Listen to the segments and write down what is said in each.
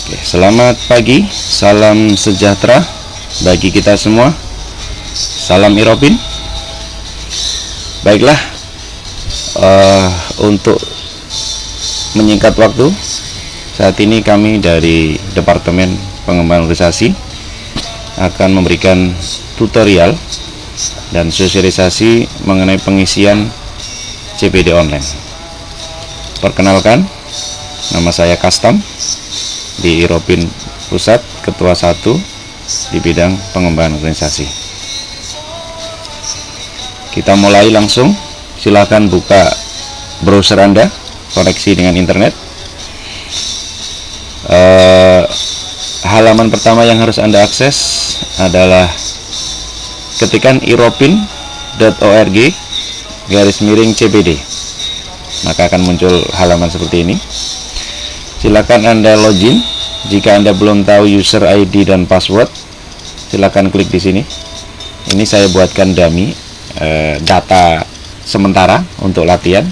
Oke, selamat pagi, salam sejahtera bagi kita semua. Salam Iropin. Baiklah, untuk menyingkat waktu, saat ini kami dari Departemen Pengembangan Organisasi akan memberikan tutorial dan sosialisasi mengenai pengisian CPD online. Perkenalkan, nama saya Kastam di Iropin Pusat, Ketua 1 di bidang pengembangan organisasi. Kita mulai langsung. Silakan buka browser Anda, koneksi dengan internet. Halaman pertama yang harus Anda akses adalah ketikan iropin.org/CPD, maka akan muncul halaman seperti ini. Silakan Anda login. Jika Anda belum tahu user ID dan password, silakan klik di sini. Ini saya buatkan dummy data sementara untuk latihan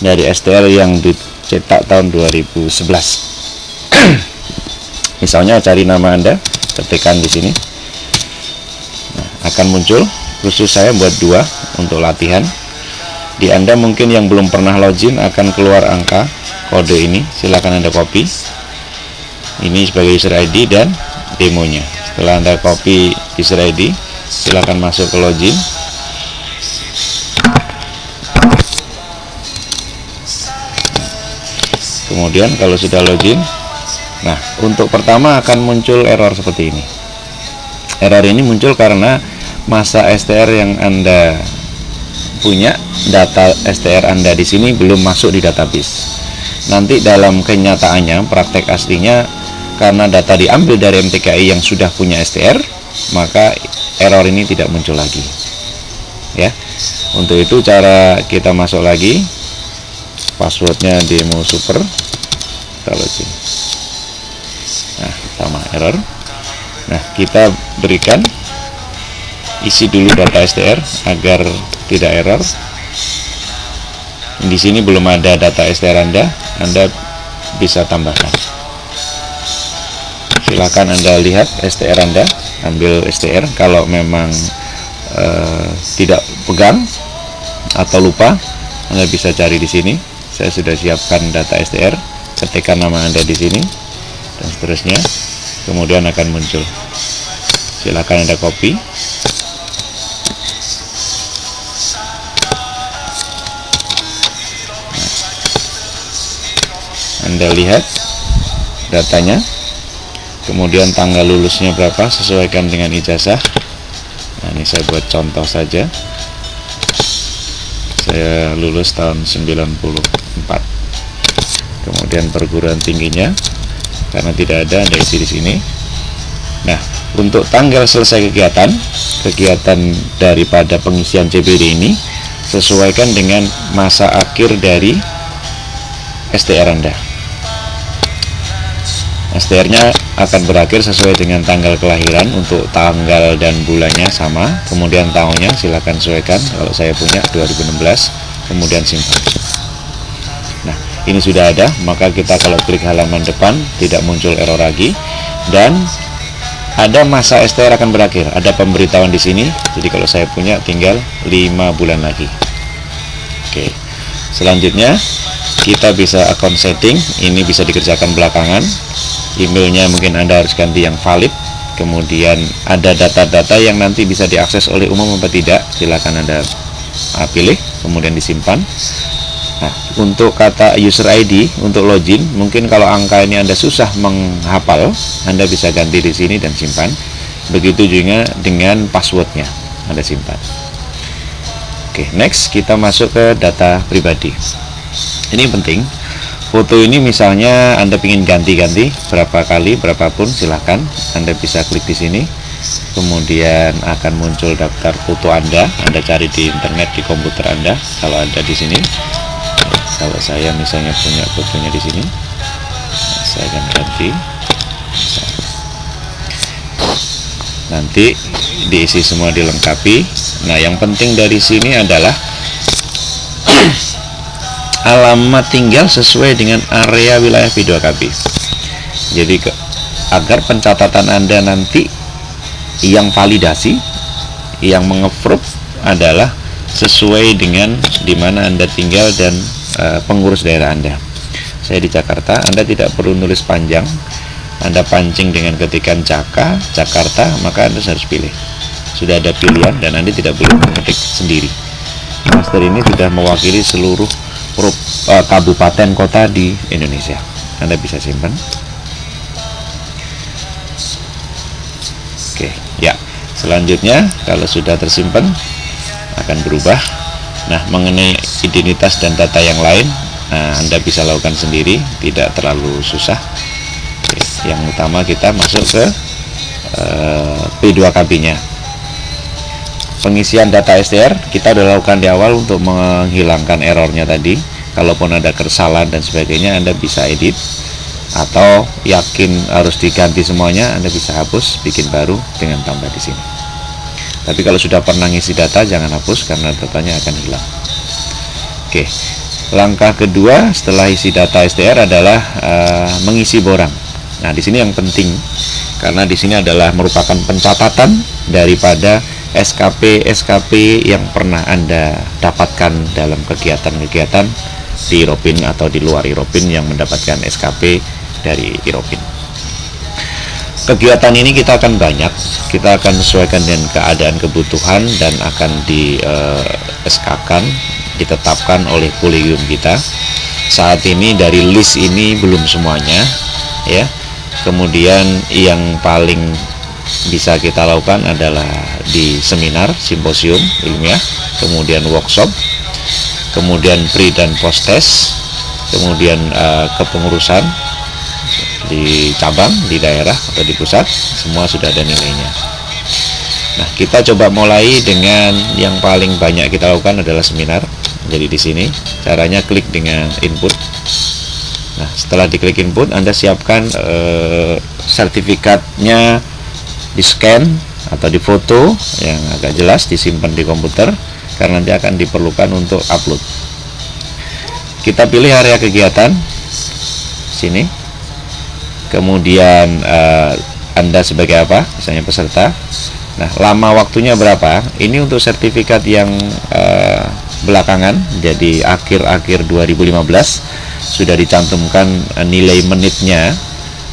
dari STR yang dicetak tahun 2011. Misalnya cari nama Anda, ketikkan di sini. Nah, akan muncul. Khusus saya buat 2 untuk latihan. Di Anda mungkin yang belum pernah login akan keluar angka kode ini. Silakan Anda copy. Ini sebagai user ID dan demonya. Setelah Anda copy user ID, silakan masuk ke login. Kemudian kalau sudah login, nah untuk pertama akan muncul error seperti ini. Error ini muncul karena masa STR yang Anda punya, data STR Anda di sini belum masuk di database. Nanti dalam kenyataannya, praktek aslinya, karena data diambil dari MTKI yang sudah punya STR, maka error ini tidak muncul lagi. Ya, untuk itu cara kita masuk lagi, passwordnya demo super, kita login. Nah, sama error. Nah, kita berikan isi dulu data STR agar tidak error. Di sini belum ada data STR Anda bisa tambahkan. Silakan Anda lihat STR Anda, ambil STR. Kalau memang tidak pegang atau lupa, Anda bisa cari di sini. Saya sudah siapkan data STR. Ketikkan nama Anda di sini dan seterusnya. Kemudian akan muncul. Silakan Anda copy. Anda lihat datanya, kemudian tanggal lulusnya berapa, sesuaikan dengan ijazah. Nah, ini saya buat contoh saja. Saya lulus tahun 94. Kemudian perguruan tingginya, karena tidak ada, Anda isi di sini. Nah, untuk tanggal selesai kegiatan daripada pengisian CPD ini sesuaikan dengan masa akhir dari STR Anda. STR-nya akan berakhir sesuai dengan tanggal kelahiran. Untuk tanggal dan bulannya sama, kemudian tahunnya silakan sesuaikan. Kalau saya punya 2016, kemudian simpan. Nah, ini sudah ada, maka kita kalau klik halaman depan tidak muncul error lagi, dan ada masa STR akan berakhir. Ada pemberitahuan di sini. Jadi kalau saya punya tinggal 5 bulan lagi. Oke. Selanjutnya kita bisa account setting. Ini bisa dikerjakan belakangan. Emailnya mungkin Anda harus ganti yang valid. Kemudian ada data-data yang nanti bisa diakses oleh umum atau tidak, silakan Anda pilih, kemudian disimpan. Nah, untuk kata user ID untuk login, mungkin kalau angka ini Anda susah menghafal, Anda bisa ganti di sini dan simpan. Begitu juga dengan passwordnya, Anda simpan. Oke, next kita masuk ke data pribadi. Ini penting. Foto ini misalnya Anda ingin ganti-ganti berapa kali, berapapun, silahkan Anda bisa klik di sini. Kemudian akan muncul daftar foto Anda. Anda cari di internet di komputer Anda kalau ada di sini. Kalau saya misalnya punya fotonya di sini, saya akan ganti. Nanti diisi semua, dilengkapi. Nah, yang penting dari sini adalah alamat tinggal sesuai dengan area wilayah P2KB. Jadi agar pencatatan Anda nanti yang validasi, yang meng-approve adalah sesuai dengan di mana Anda tinggal dan pengurus daerah Anda. Saya di Jakarta, Anda tidak perlu nulis panjang. Anda pancing dengan ketikan Jakarta, maka Anda harus pilih. Sudah ada pilihan dan Anda tidak perlu mengetik sendiri. Master ini sudah mewakili seluruh kabupaten kota di Indonesia. Anda bisa simpan. Oke, ya. Selanjutnya, kalau sudah tersimpan akan berubah. Nah, mengenai identitas dan data yang lain, Anda bisa lakukan sendiri, tidak terlalu susah. Oke, yang utama kita masuk ke P2KB-nya. Pengisian data STR kita sudah lakukan di awal untuk menghilangkan errornya tadi. Kalaupun ada kesalahan dan sebagainya, Anda bisa edit, atau yakin harus diganti semuanya, Anda bisa hapus, bikin baru dengan tambah di sini. Tapi kalau sudah pernah ngisi data, jangan hapus karena datanya akan hilang. Oke, langkah kedua setelah isi data STR adalah mengisi borang. Nah, di sini yang penting karena di sini adalah merupakan pencatatan daripada SKP yang pernah Anda dapatkan dalam kegiatan-kegiatan di Iropin atau di luar Iropin yang mendapatkan SKP dari Iropin. Kegiatan ini kita akan banyak, kita akan sesuaikan dengan keadaan kebutuhan dan akan di SK-kan, ditetapkan oleh kolegium kita. Saat ini dari list ini belum semuanya, ya. Kemudian yang paling bisa kita lakukan adalah di seminar, simposium ilmiah, kemudian workshop, kemudian pre dan post test, kemudian kepengurusan di cabang, di daerah atau di pusat, semua sudah ada nilainya. Nah, kita coba mulai dengan yang paling banyak kita lakukan adalah seminar. Jadi di sini caranya klik dengan input. Nah, setelah diklik input, Anda siapkan sertifikatnya, di scan atau di foto yang agak jelas, disimpan di komputer karena nanti akan diperlukan untuk upload. Kita pilih area kegiatan sini, kemudian Anda sebagai apa, misalnya peserta. Nah, lama waktunya berapa? Ini untuk sertifikat yang belakangan, jadi akhir-akhir 2015 sudah dicantumkan nilai menitnya.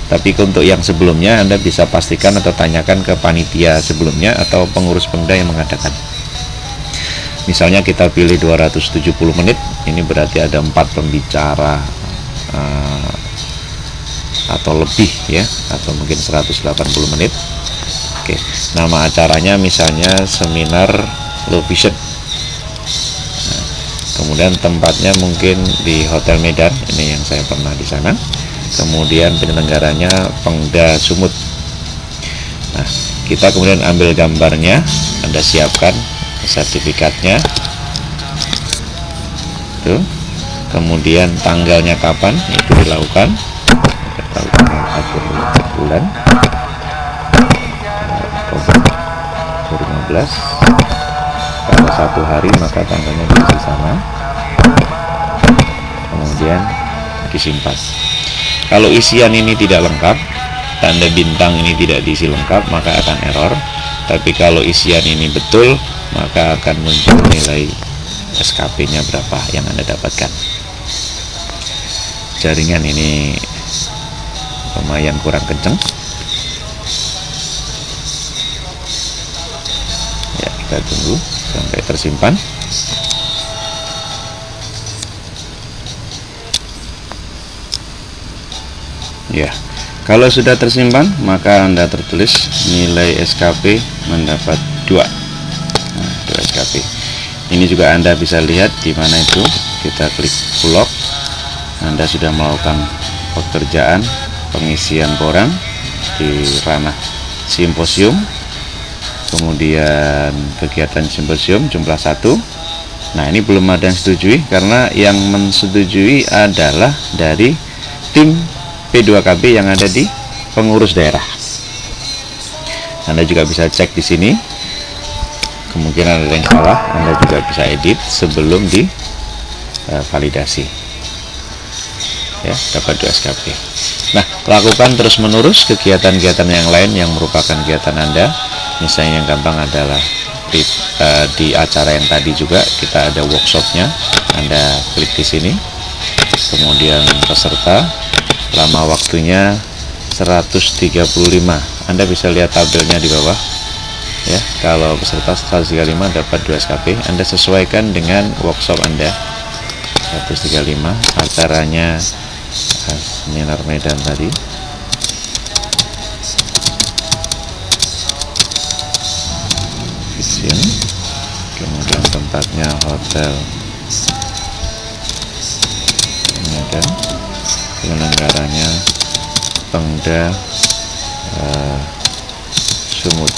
Tapi untuk yang sebelumnya Anda bisa pastikan atau tanyakan ke panitia sebelumnya atau pengurus Pemda yang mengadakan. Misalnya kita pilih 270 menit, ini berarti ada 4 pembicara atau lebih ya, atau mungkin 180 menit. Oke, nama acaranya misalnya seminar Low Vision. Nah, kemudian tempatnya mungkin di Hotel Medan, ini yang saya pernah di sana. Kemudian penyelenggaranya Pemda Sumut. Nah, kita kemudian ambil gambarnya, Anda siapkan sertifikatnya. Tuh. Kemudian tanggalnya kapan itu dilakukan? Kita lakukan akhir bulan Oktober 2015. Kalau 1 hari maka tanggalnya diisi sama. Kemudian disimpan. Kalau isian ini tidak lengkap, tanda bintang ini tidak diisi lengkap, maka akan error. Tapi kalau isian ini betul, maka akan muncul nilai SKP-nya berapa yang Anda dapatkan. Jaringan ini lumayan kurang kenceng. Ya, kita tunggu sampai tersimpan. Ya, kalau sudah tersimpan, maka Anda tertulis nilai SKP mendapat 2. Nah, 2 SKP. Ini juga Anda bisa lihat di mana itu. Kita klik pull-up. Anda sudah melakukan pekerjaan pengisian borang di ranah simposium. Kemudian kegiatan simposium jumlah 1. Nah, ini belum ada yang setujui karena yang mensetujui adalah dari tim P2KB yang ada di pengurus daerah. Anda juga bisa cek di sini. Kemungkinan ada yang salah, Anda juga bisa edit sebelum di validasi. Ya, dapat 2 SKP. Nah, lakukan terus-menerus kegiatan-kegiatan yang lain yang merupakan kegiatan Anda. Misalnya yang gampang adalah di acara yang tadi juga kita ada workshopnya. Anda klik di sini, kemudian peserta, lama waktunya 135. Anda bisa lihat tabelnya di bawah ya. Kalau peserta 135 dapat 2 SKP. Anda sesuaikan dengan workshop Anda. 135 acaranya seminar Medan tadi. Vision, kemudian tempatnya hotel Medan, penyelenggaranya Pemda Sumut.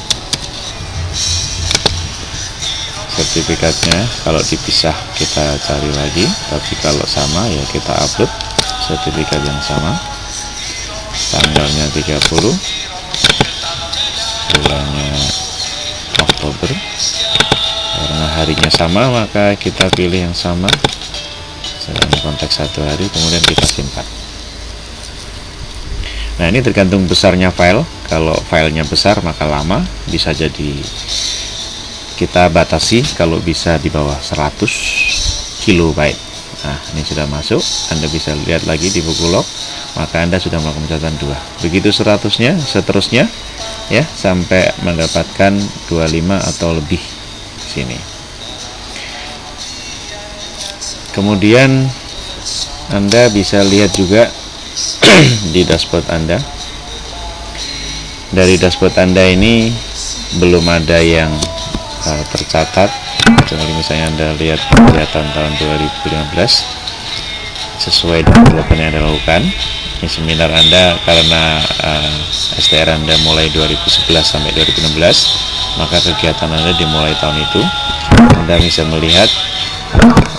Sertifikatnya kalau dipisah kita cari lagi, tapi kalau sama ya kita upload sertifikat yang sama. Tanggalnya 30, bulannya Oktober. Karena harinya sama maka kita pilih yang sama dalam konteks 1 hari, kemudian kita simpan. Nah, ini tergantung besarnya file. Kalau filenya besar maka lama, bisa jadi kita batasi kalau bisa di bawah 100 kilobyte. Nah, ini sudah masuk. Anda bisa lihat lagi di buku log, maka Anda sudah melakukan catatan 2. Begitu 100-nya, seterusnya ya, sampai mendapatkan 25 atau lebih sini. Kemudian Anda bisa lihat juga di dashboard Anda. Dari dashboard Anda ini belum ada yang tercatat. Jadi misalnya Anda lihat kegiatan tahun 2015 sesuai dengan development yang Anda lakukan. Ini seminar Anda karena STR Anda mulai 2011 sampai 2016, maka kegiatan Anda dimulai tahun itu. Anda bisa melihat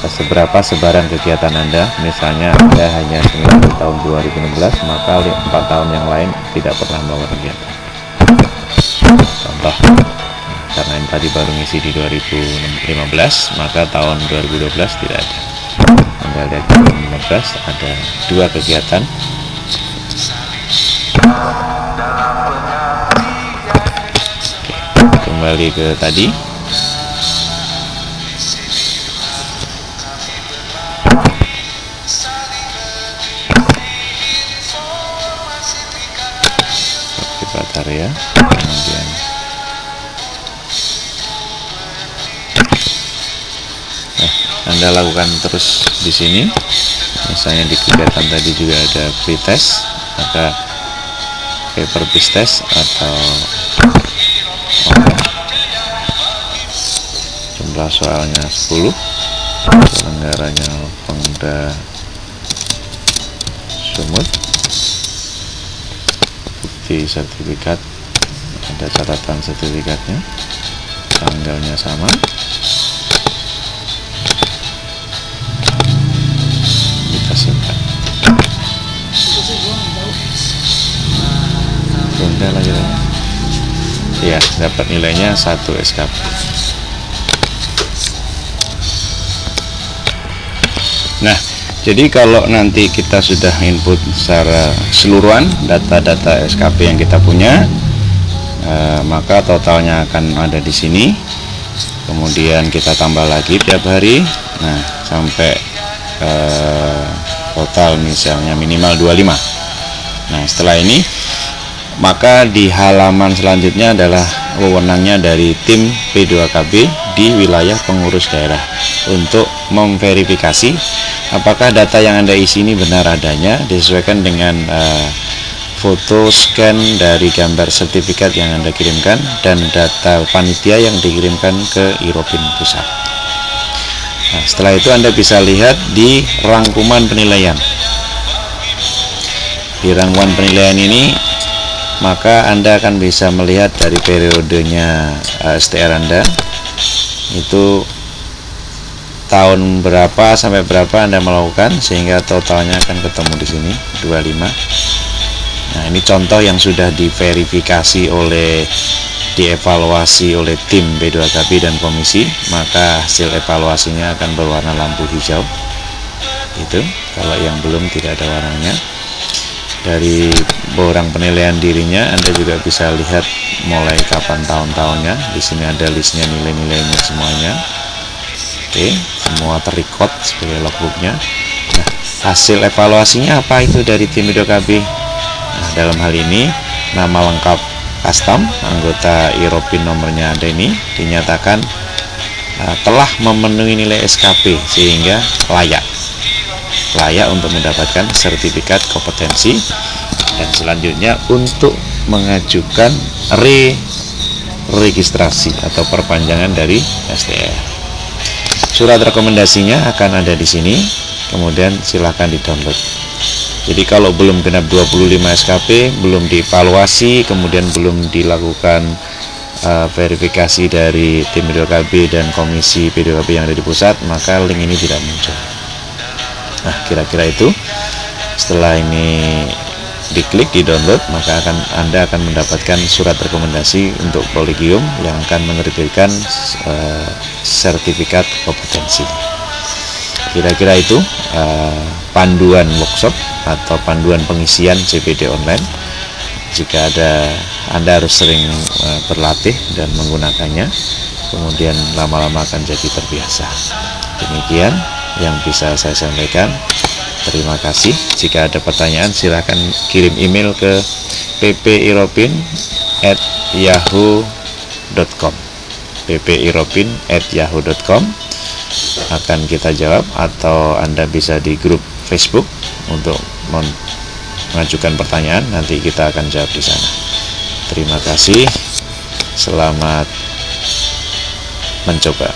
seberapa sebaran kegiatan Anda. Misalnya Anda hanya seminar di tahun 2016, maka 4 tahun yang lain tidak pernah melakukan kegiatan. Contoh, karena yang tadi baru ngisi di 2015, maka tahun 2012 tidak ada. Anda lihat di 2015 ada 2 kegiatan. Oke, kembali ke tadi. Area, kemudian Anda lakukan terus di sini. Misalnya di kegiatan tadi juga ada pretest, maka paper based test atau jumlah soalnya 10, penyelenggaranya Pemda Sumut, sertifikat, ada catatan sertifikatnya, tanggalnya sama, kita simpan. Bunda lagi ya, dapat nilainya 1 SKP. Nah, jadi kalau nanti kita sudah input secara keseluruhan data-data SKP yang kita punya, maka totalnya akan ada di sini. Kemudian kita tambah lagi tiap hari. Nah, sampai total misalnya minimal 25. Nah, setelah ini maka di halaman selanjutnya adalah wewenangnya dari tim P2KB di wilayah pengurus daerah untuk memverifikasi apakah data yang Anda isi ini benar adanya, disesuaikan dengan foto scan dari gambar sertifikat yang Anda kirimkan dan data panitia yang dikirimkan ke Iropin Pusat. Nah, setelah itu Anda bisa lihat di rangkuman penilaian. Di rangkuman penilaian ini maka Anda akan bisa melihat dari periodenya STR Anda itu tahun berapa sampai berapa Anda melakukan, sehingga totalnya akan ketemu di sini 25. Nah, ini contoh yang sudah diverifikasi dievaluasi oleh tim B2KB dan komisi, maka hasil evaluasinya akan berwarna lampu hijau. Itu kalau yang belum tidak ada warnanya. Dari borang penilaian dirinya Anda juga bisa lihat mulai kapan tahun-tahunnya. Di sini ada listnya, nilai-nilainya semuanya. Oke, semua terrecord sebagai logbooknya. Nah, hasil evaluasinya apa itu dari tim Video KB? Nah, dalam hal ini nama lengkap custom anggota Europin nomornya ada ini dinyatakan telah memenuhi nilai SKP sehingga layak untuk mendapatkan sertifikat kompetensi, dan selanjutnya untuk mengajukan registrasi atau perpanjangan dari STR. Surat rekomendasinya akan ada di sini, kemudian silahkan di-download. Jadi kalau belum genap 25 SKP, belum dievaluasi, kemudian belum dilakukan verifikasi dari tim Video KB dan komisi Video KB yang ada di pusat, maka link ini tidak muncul. Nah, kira-kira itu. Setelah ini diklik, di-download, maka Anda akan mendapatkan surat rekomendasi untuk Kolegium yang akan menerbitkan sertifikat kompetensi. Kira-kira itu panduan workshop atau panduan pengisian CPD online. Jika Anda harus sering berlatih dan menggunakannya, kemudian lama-lama akan jadi terbiasa. Demikian yang bisa saya sampaikan. Terima kasih. Jika ada pertanyaan silahkan kirim email ke ppiropin@yahoo.com ppiropin@yahoo.com. Akan kita jawab, atau Anda bisa di grup Facebook untuk mengajukan pertanyaan, nanti kita akan jawab di sana. Terima kasih. Selamat mencoba.